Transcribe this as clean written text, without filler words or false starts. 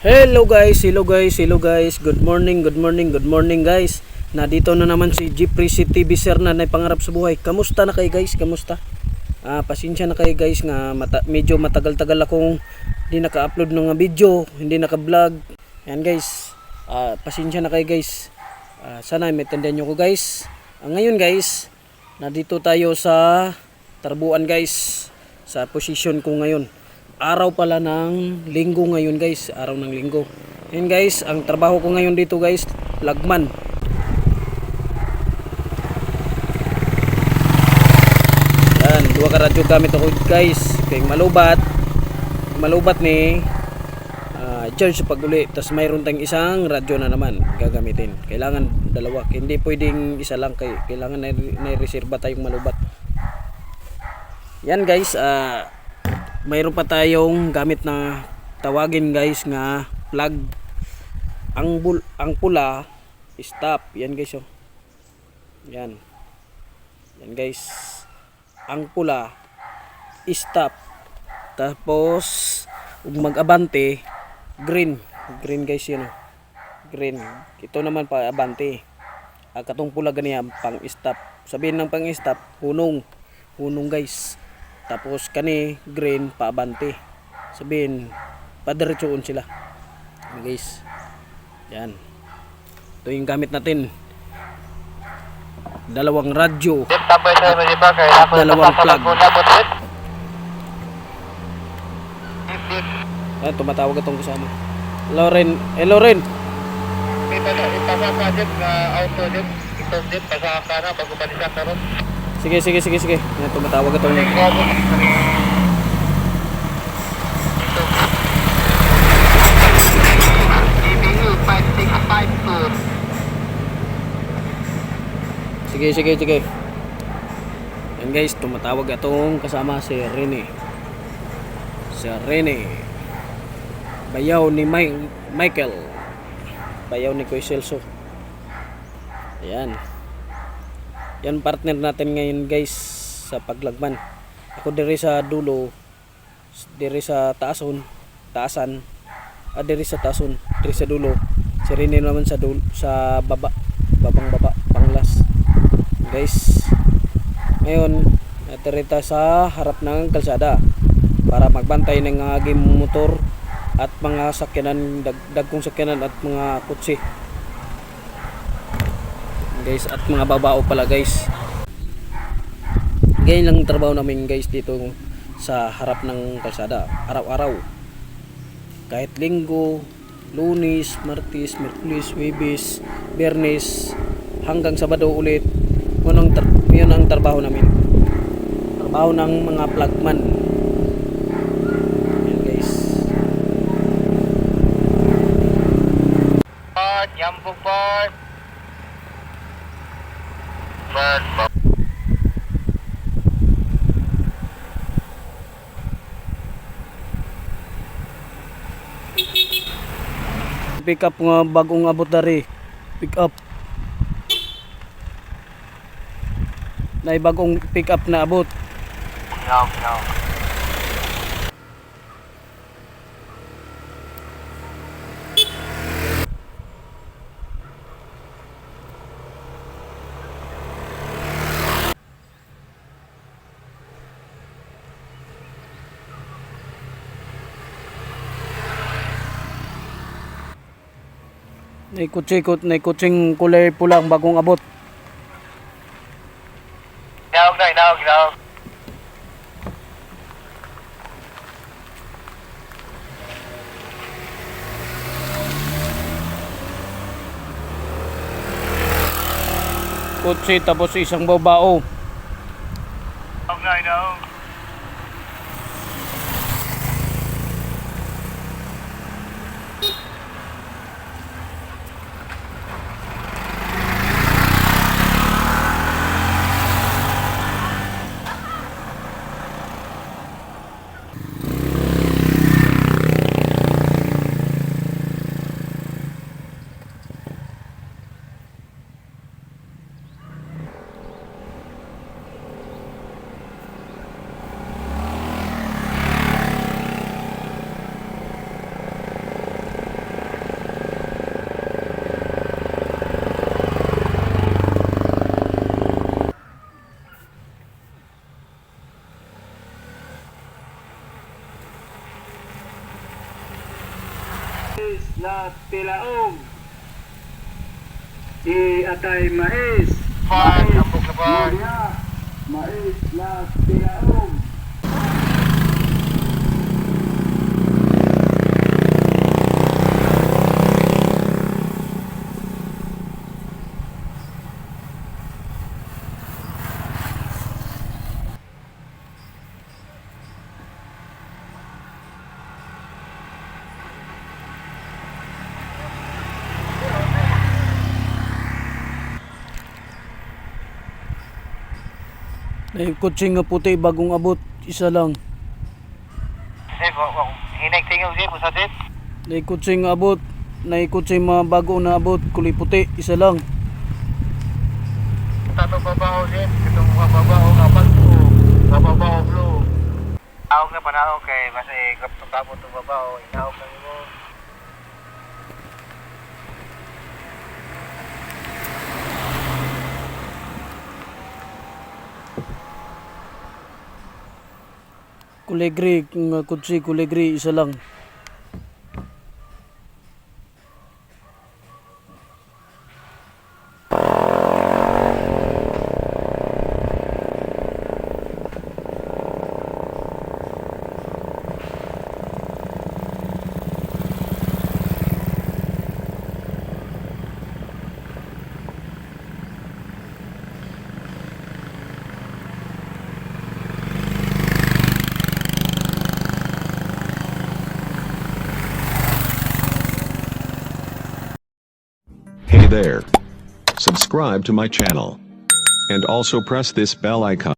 Hello guys, hello guys, hello guys. Good morning, good morning, good morning guys. Dito na naman si Jeffrey City Biser na pangarap sa buhay. Kamusta na kayo guys? Kamusta? Pasensya na kayo guys nga medyo matagal-tagal akong hindi naka-upload ng video, hindi naka-vlog. Yan guys. Pasensya na kayo guys. Sana maintindihan niyo ko guys. Ngayon guys, dito tayo sa Tarbuan guys. Sa position ko ngayon. Araw pala ng linggo ngayon guys, araw ng linggo. Yan guys, ang trabaho ko ngayon dito guys, lagman. Yan, dua ka radyo gamit ako guys, kay malubat ni charge sa pag-uli. Tapos mayroon tayong isang radyo na naman gagamitin. Kailangan dalawa, hindi pwedeng isa lang, kailangan na reserva tayong malubat. Yan guys, mayroon pa tayong gamit na tawagin guys nga plug. Ang pula stop. Yan guys oh. Yan guys. Ang pula stop. Tapos mag-abante green guys yan oh. Green. Ito naman pa abante. Katong pula ganiya pang stop. Sabihin ng pang stop hunong guys. Tapos kani green paabante. Sabihin padiretsoon sila. Guys. Yan. Ito yung gamit natin. Dalawang radyo. Dalawang plug. Tumatawag itong kasama. Loren. Loren. Sige. Yan, tumatawag ito. Sige. Yan guys, tumatawag itong kasama si Rene. Bayaw ni Michael. Bayaw ni Kuya Celso. Ayan. Yan partner natin ngayon guys sa paglagman. Ako diri sa dulo, diri sa taasan, diri sa dulo. Si Rene naman sa dulo, sa babang panglas. Guys, ngayon natirita sa harap ng kalsada para magbantay ng aging motor at mga sakyanan, dagkong sakyanan at mga kutsi. Guys, at mga babao pala guys. Ganyan lang trabaho namin guys dito sa harap ng kalsada araw-araw, kahit linggo, Lunes, Martes, Miyerkules, Huwebes, Biyernes hanggang Sabado ulit. Yun ang trabaho namin, trabaho ng mga plugman. Yan guys. Jumbo board. Pick up nga bagong abot dari. Pick up. Na bagong pick up na abot. No. Kutsing kulay pula ang bagong abot. Ginawag. Kutsi tapos isang babao. Ginawag. mais na tilaong. Atay mais. Boss, ambog na boss. Muna. Mais na tilaong. Kutsing nga puti bagong abot, isa lang. Sip, hinay tingog sip, usa sip. Kutsing nga abot, kutsing mga bago na abot, kulay puti, isa lang. Tatong babaho sip, itong babaho kapag po, babaho blue. Tawag na panahon kay basta kapag kapot itong babaho, inahog na mo. Kulay gray, nga kutsi, kulay gray, isa lang. Hey there. Subscribe to my channel. And also press this bell icon.